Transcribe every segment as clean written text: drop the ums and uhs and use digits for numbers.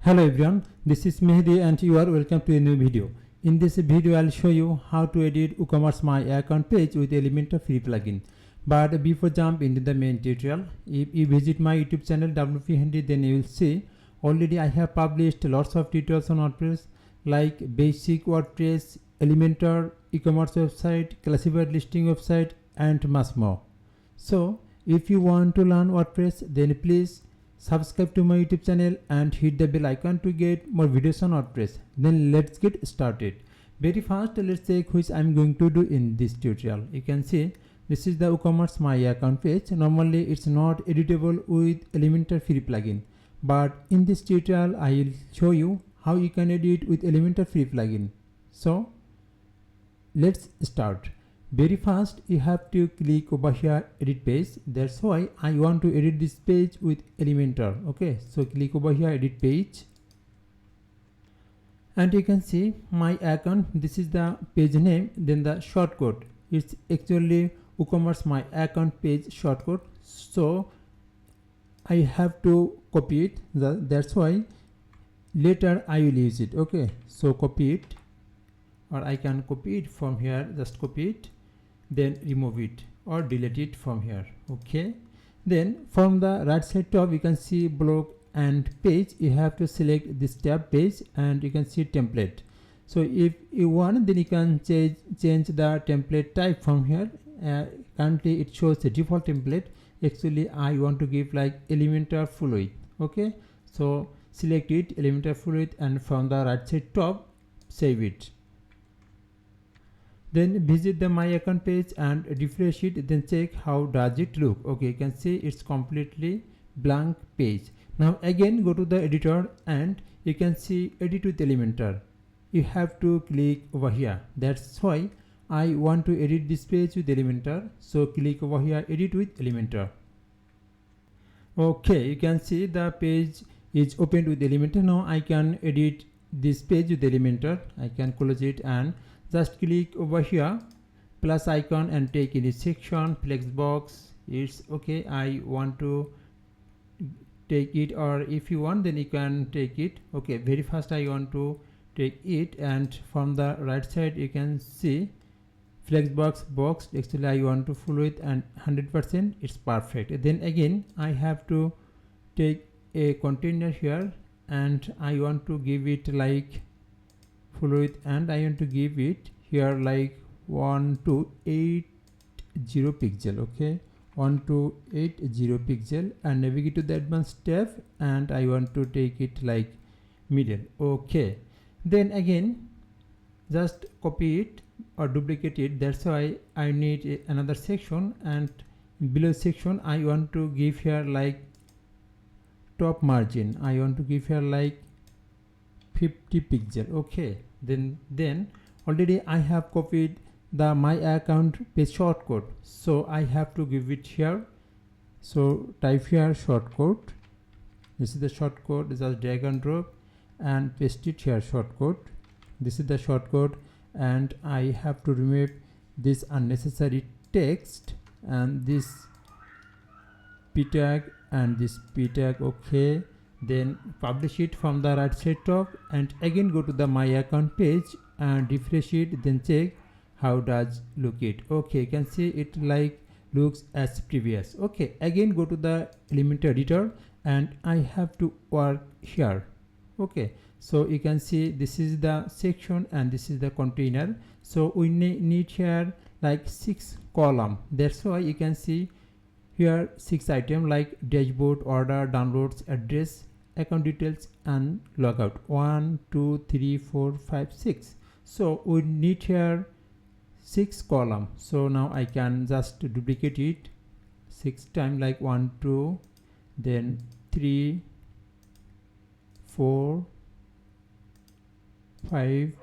Hello everyone, this is Mehdi and you are welcome to a new video. In this video I'll show you how to edit WooCommerce My Account page with Elementor free plugin. But before jump into the main tutorial, if you visit my YouTube channel WP Handy, then you will see already I have published lots of tutorials on WordPress like basic WordPress, Elementor, e-commerce website, classified listing website and much more. So if you want to learn WordPress, then please subscribe to my YouTube channel and hit the bell icon to get more videos on WordPress. Then let's get started. Very fast, let's check which I'm going to do in this tutorial. You can see this is the WooCommerce My Account page. Normally it's not editable with Elementor free plugin, but in this tutorial I will show you how you can edit with Elementor free plugin. So let's start. Very fast, you have to click over here edit page. That's why I want to edit this page with Elementor. Okay, so click over here edit page and you can see my account. This is the page name, then the shortcode. It's actually WooCommerce My Account page shortcode, so I have to copy it. That's why later I will use it. Okay, so copy it, or I can copy it from here. Just copy it, then remove it or delete it from here. Okay, then from the right side top you can see blog and page. You have to select this tab page and you can see template. So if you want, then you can change the template type from here. Currently it shows the default template. Actually I want to give like Elementor full width. Okay, so select it, Elementor full width, and from the right side top save it. Then visit the My Account page and refresh it, then check how does it look. Okay, you can see it's completely blank page. Now again go to the editor and you can see edit with Elementor. You have to click over here. That's why I want to edit this page with Elementor. So click over here edit with Elementor. Okay, you can see the page is opened with Elementor. Now I can edit this page with Elementor. I can close it and just click over here plus icon and take any section, flex box. It's okay, I want to take it, or if you want then you can take it. Okay, very fast I want to take it, and from the right side you can see flex box. Actually I want to follow it and 100%. It's perfect. Then again I have to take a container here and I want to give it like follow it, and I want to give it here like 1280 pixel. Okay, 1280 pixel, and navigate to the advanced tab and I want to take it like middle. Okay, then again just copy it or duplicate it. That's why I need another section, and below section I want to give here like top margin. I want to give here like 50 pixel. Okay, then already I have copied the My Account page shortcode, so I have to give it here. So type here shortcode. This is the shortcode. Just drag and drop and paste it here shortcode. This is the shortcode, and I have to remove this unnecessary text and this p tag and this p tag. Okay, then publish it from the right side top and again go to the My Account page and refresh it, then check how does look it. Okay, you can see it like looks as previous. Okay, again go to the Elementor editor and I have to work here. Okay, so you can see this is the section and this is the container. So we need here like 6 column. That's why you can see here 6 items like dashboard, order, downloads, address, account details and logout. 1 2 3 4 5 6. So we need here 6 column. So now I can just duplicate it 6 times, like 1 2, then 3 4 5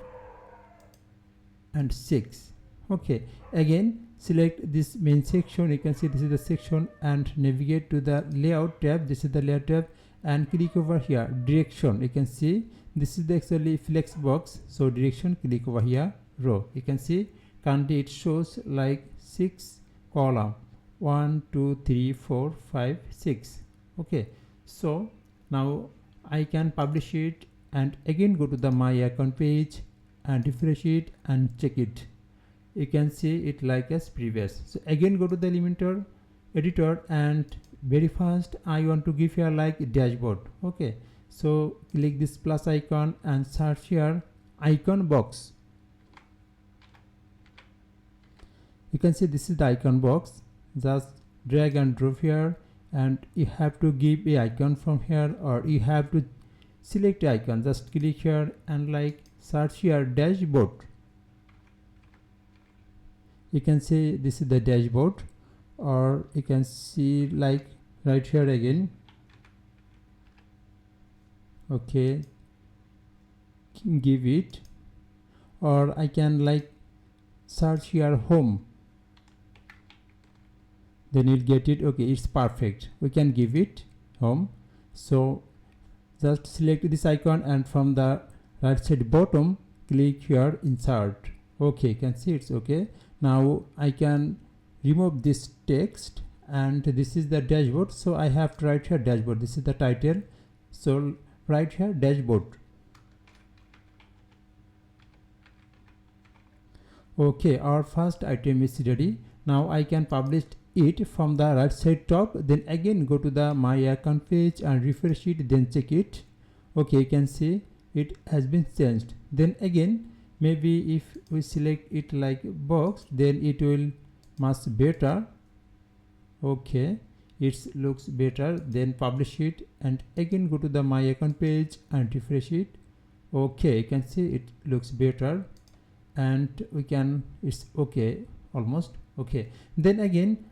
and 6. Okay, again select this main section. You can see this is the section and navigate to the layout tab. This is the layout tab and click over here direction. You can see this is the actually flex box. So direction, click over here row. You can see currently it shows like 6 column, 1 2 3 4 5 6. Okay, so now I can publish it and again go to the my account page and refresh it and check it. You can see it like as previous. So again go to the Elementor editor and very fast I want to give here like dashboard. Okay, so click this plus icon and search here icon box. You can see this is the icon box. Just drag and drop here and you have to give a icon from here, or you have to select the icon. Just click here and like search here dashboard. You can see this is the dashboard, or you can see like right here again. Okay, give it, or I can like search here home, then you'll get it. Okay, it's perfect. We can give it home. So just select this icon and from the right side bottom click here insert. Okay, you can see it's okay. Now I can remove this text and this is the dashboard, so I have to write here dashboard. This is the title, so write here dashboard. Okay, our first item is ready. Now I can publish it from the right side top, then again go to the my account page and refresh it, then check it. Okay, you can see it has been changed. Then again, maybe if we select it like box, then it will much better. Okay, it looks better. Then publish it and again go to the my account page and refresh it. Okay, you can see it looks better, and we can, it's okay, almost okay. Then again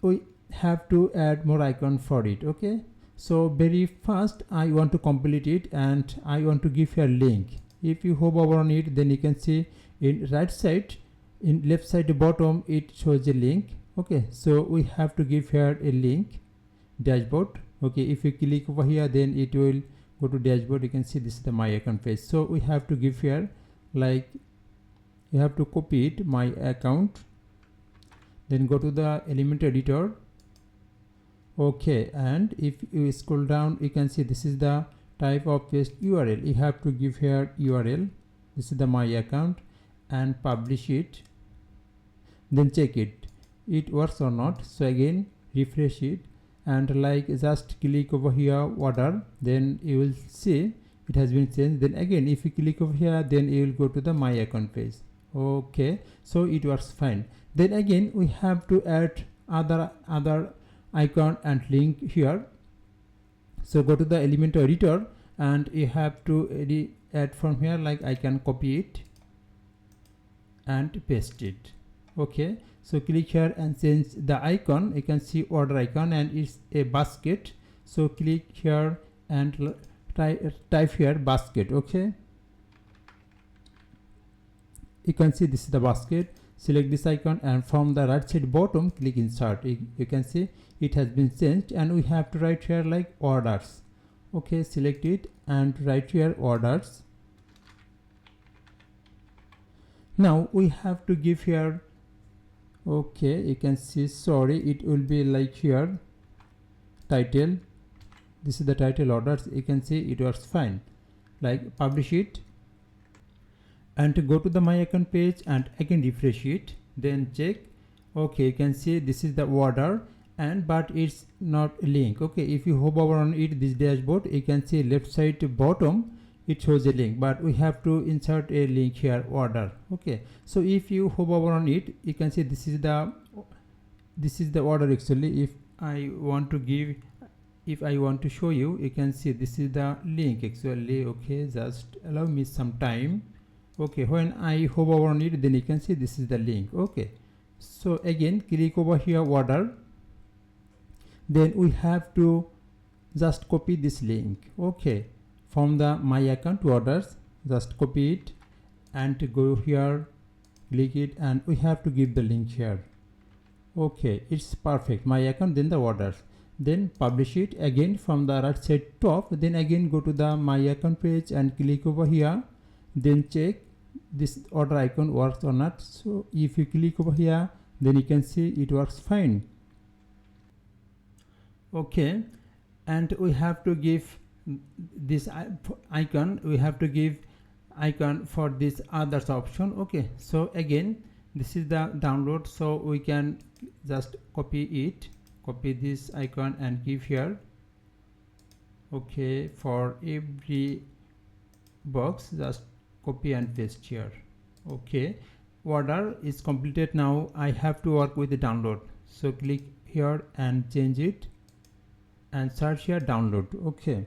we have to add more icon for it. Okay, so very fast I want to complete it and I want to give a link. If you hover on it, then you can see in right side, in left side bottom, it shows a link. Okay, so we have to give here a link, dashboard. Okay, if you click over here, then it will go to dashboard. You can see this is the my account page. So we have to give here like, you have to copy it, my account, then go to the Elementor editor. Okay, and if you scroll down, you can see this is the type of paste URL. You have to give here URL. This is the my account and publish it, then check it works or not. So again refresh it and like just click over here order, then you will see it has been changed. Then again if you click over here, then you will go to the my account page. Okay, so it works fine. Then again we have to add other icon and link here. So go to the Elementor editor and you have to add from here, like I can copy it and paste it. Okay, so click here and change the icon. You can see order icon and it's a basket. So click here and type here basket. Okay, you can see this is the basket. Select this icon and from the right side bottom click insert. You can see it has been changed and we have to write here like orders. Okay, select it and write here orders. Now we have to give here, okay, you can see, sorry, it will be like here title. This is the title orders. You can see it works fine. Like publish it and to go to the my account page and again refresh it, then check. Okay, you can see this is the order and but it's not a link. Okay, if you hover on it, this dashboard, you can see left side bottom it shows a link, but we have to insert a link here order. Okay, so if you hover on it, you can see this is the order. Actually, if I want to show you, you can see this is the link actually. Okay, just allow me some time. Okay, when I hover on it, then you can see this is the link. Okay, so again click over here order, then we have to just copy this link. Okay, from the my account to orders, just copy it and go here, click it, and we have to give the link here. Okay, it's perfect, my account, then the orders, then publish it again from the right side top, then again go to the my account page and click over here, then check this order icon works or not. So if you click over here, then you can see it works fine. Okay, and we have to give this icon, we have to give icon for this others option. Okay, so again this is the download, so we can just copy this icon and give here. Okay, for every box just copy and paste here. Okay, order is completed. Now I have to work with the download, so click here and change it and search here download. Okay,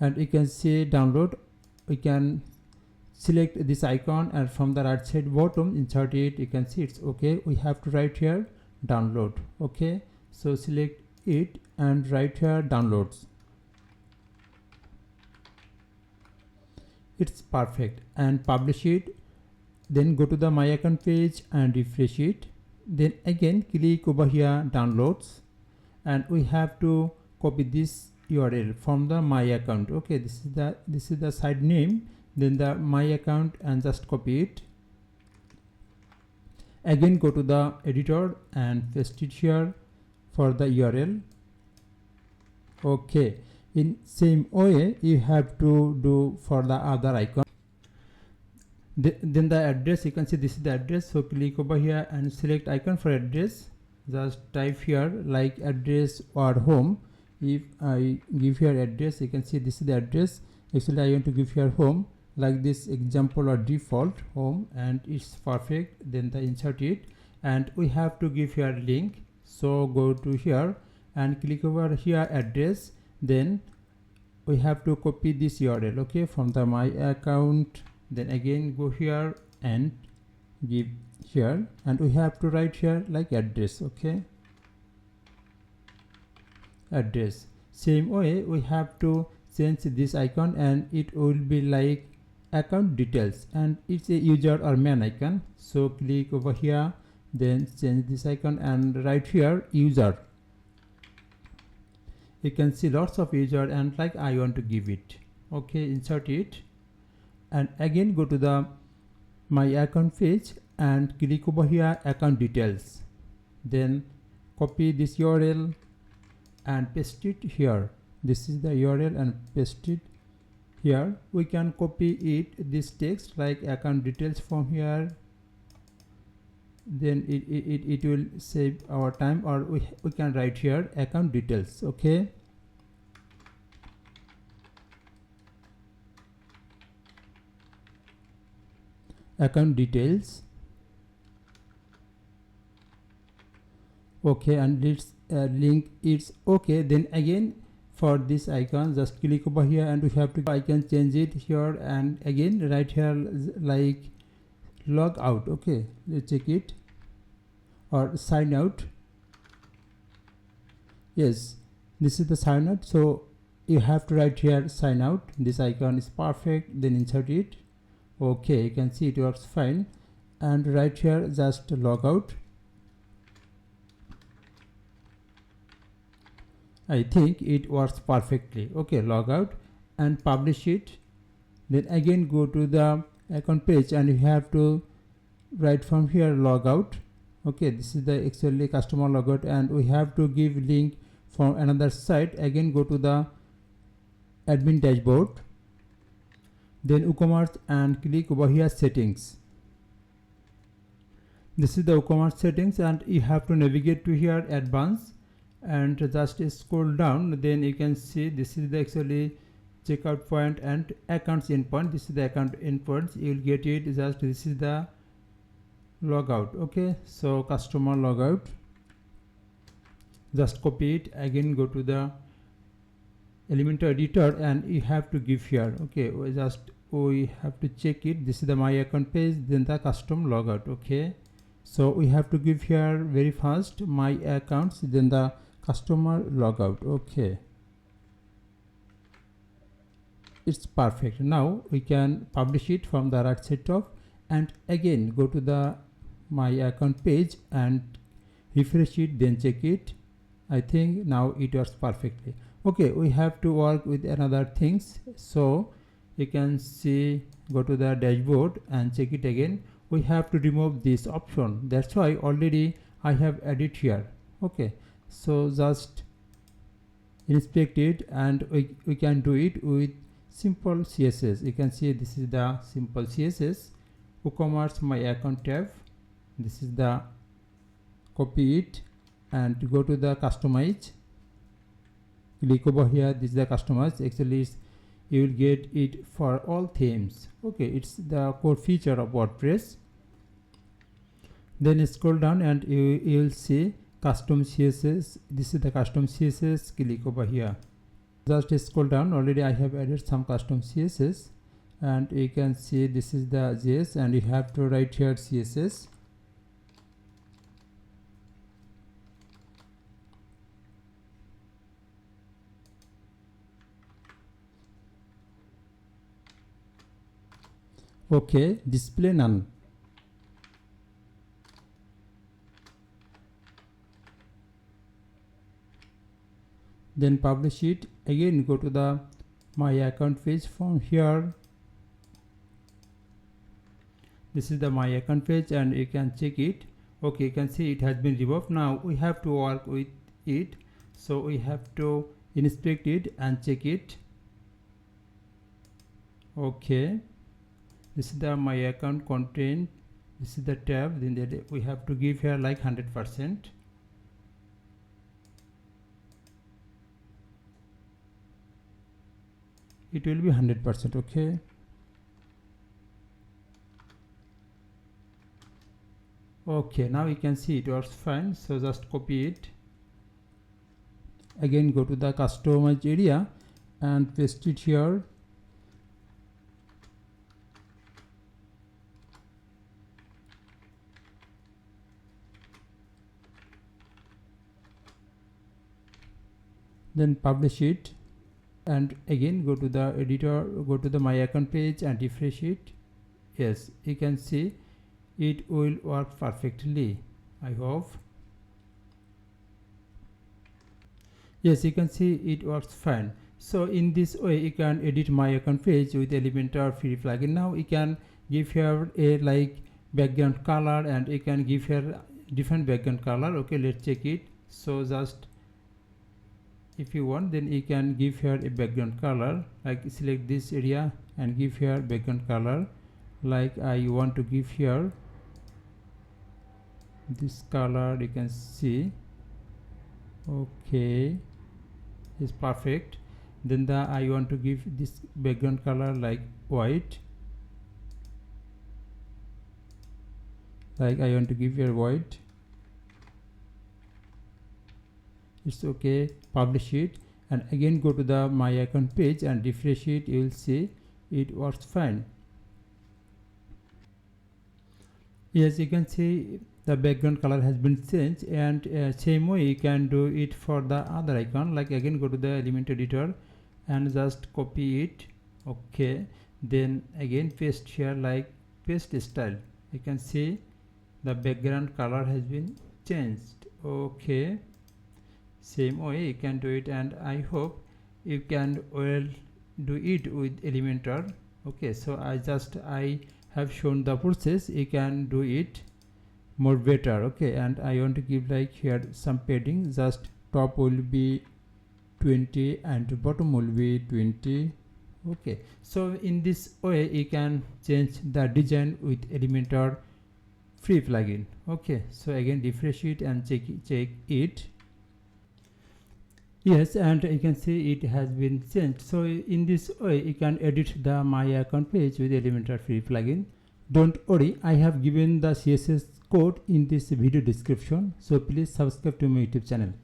and you can see download. We can select this icon and from the right side bottom insert it. You can see it's okay. We have to write here download. Okay, so select it and write here downloads. It's perfect, and publish it. Then go to the My Account page and refresh it. Then again click over here downloads, and we have to copy this URL from the My Account. Okay, this is the site name, then the My Account, and just copy it. Again go to the editor and paste it here for the URL. Okay, in same way you have to do for the other icon. Then the address, you can see this is the address, so click over here and select icon for address. Just type here like address or home. If I give here address, you can see this is the address. Actually I want to give here home, like this example or default home, and it's perfect. Then the insert it, and we have to give here link, so go to here and click over here address. Then we have to copy this URL, okay, from the My Account. Then again go here and give here, and we have to write here like address. Okay, address. Same way we have to change this icon, and it will be like account details, and it's a user or man icon. So click over here, then change this icon and write here user. You can see lots of user, and like I want to give it. Okay, insert it, and again go to the My Account page and click over here account details. Then copy this URL and paste it here. This is the URL and paste it here. We can copy it this text like account details from here. Then it will save our time, or we can write here account details. Okay, account details. Okay, and let's link it's okay. Then again for this icon just click over here, and we have to, I can change it here, and again write here like log out. Okay, let's check it, or sign out. Yes, this is the sign out, so you have to write here sign out. This icon is perfect, then insert it. Okay, you can see it works fine, and write here just log out. I think it works perfectly. Okay, log out and publish it. Then again go to the account page, and you have to write from here log out. Okay, this is the actually customer logout, and we have to give link from another site. Again go to the admin dashboard, then WooCommerce, and click over here settings. This is the WooCommerce settings, and you have to navigate to here advanced, and just scroll down. Then you can see this is the actually checkout point and accounts endpoint. This is the account endpoints, you will get it. Just this is the logout. Okay, so customer logout, just copy it. Again go to the Elementor editor, and you have to give here. Okay, we have to check it. This is the My Account page, then the custom logout. Okay, so we have to give here very fast My Accounts, then the customer logout. Okay, it's perfect. Now we can publish it from the right side top, and again go to the My Account page and refresh it, then check it. I think now it works perfectly. Okay, we have to work with another things. So you can see, go to the dashboard and check it again. We have to remove this option. That's why already I have added here. Okay, so just inspect it, and we can do it with simple CSS. You can see this is the simple CSS, WooCommerce My Account tab. This is the copy it and go to the customize. Click over here. This is the customize. Actually you will get it for all themes. Okay, it's the core feature of WordPress. Then scroll down and you will see custom CSS. This is the custom CSS. Click over here. Just scroll down. Already I have added some custom CSS, and you can see this is the JS, and you have to write here CSS. Okay, display none. Then publish it. Again go to the My Account page. From here, this is the My Account page, and you can check it. Okay, you can see it has been removed. Now we have to work with it, so we have to inspect it and check it. Okay, this is the My Account content. This is the tab. Then we have to give here like 100%. It will be 100%. Okay. Okay, now you can see it works fine. So just copy it. Again go to the customize area and paste it here. Then publish it, and again go to the editor, go to the My Account page and refresh it. Yes, you can see it will work perfectly, I hope. Yes, you can see it works fine. So in this way you can edit My Account page with Elementor free plugin. Now you can give here a like background color, and you can give here different background color. Okay, let's check it. So just if you want, then you can give here a background color, like select this area and give here background color. Like I want to give here this color, you can see. Okay, it's perfect. Then I want to give this background color like white, like I want to give here white. It's okay. Publish it, and again go to the My Account page and refresh it. You will see it works fine. Yes, you can see the background color has been changed, and same way you can do it for the other icon. Like again go to the Elementor editor and just copy it. Okay, then again paste here like paste style. You can see the background color has been changed. Okay, same way you can do it, and I hope you can well do it with Elementor. Okay, so I have shown the process. You can do it more better. Okay, and I want to give like here some padding. Just top will be 20 and bottom will be 20. Okay, so in this way you can change the design with Elementor free plugin. Okay, so again refresh it and check it. Yes, and you can see it has been changed. So in this way you can edit the My Account page with Elementor free plugin. Don't worry, I have given the CSS code in this video description, so please subscribe to my YouTube channel.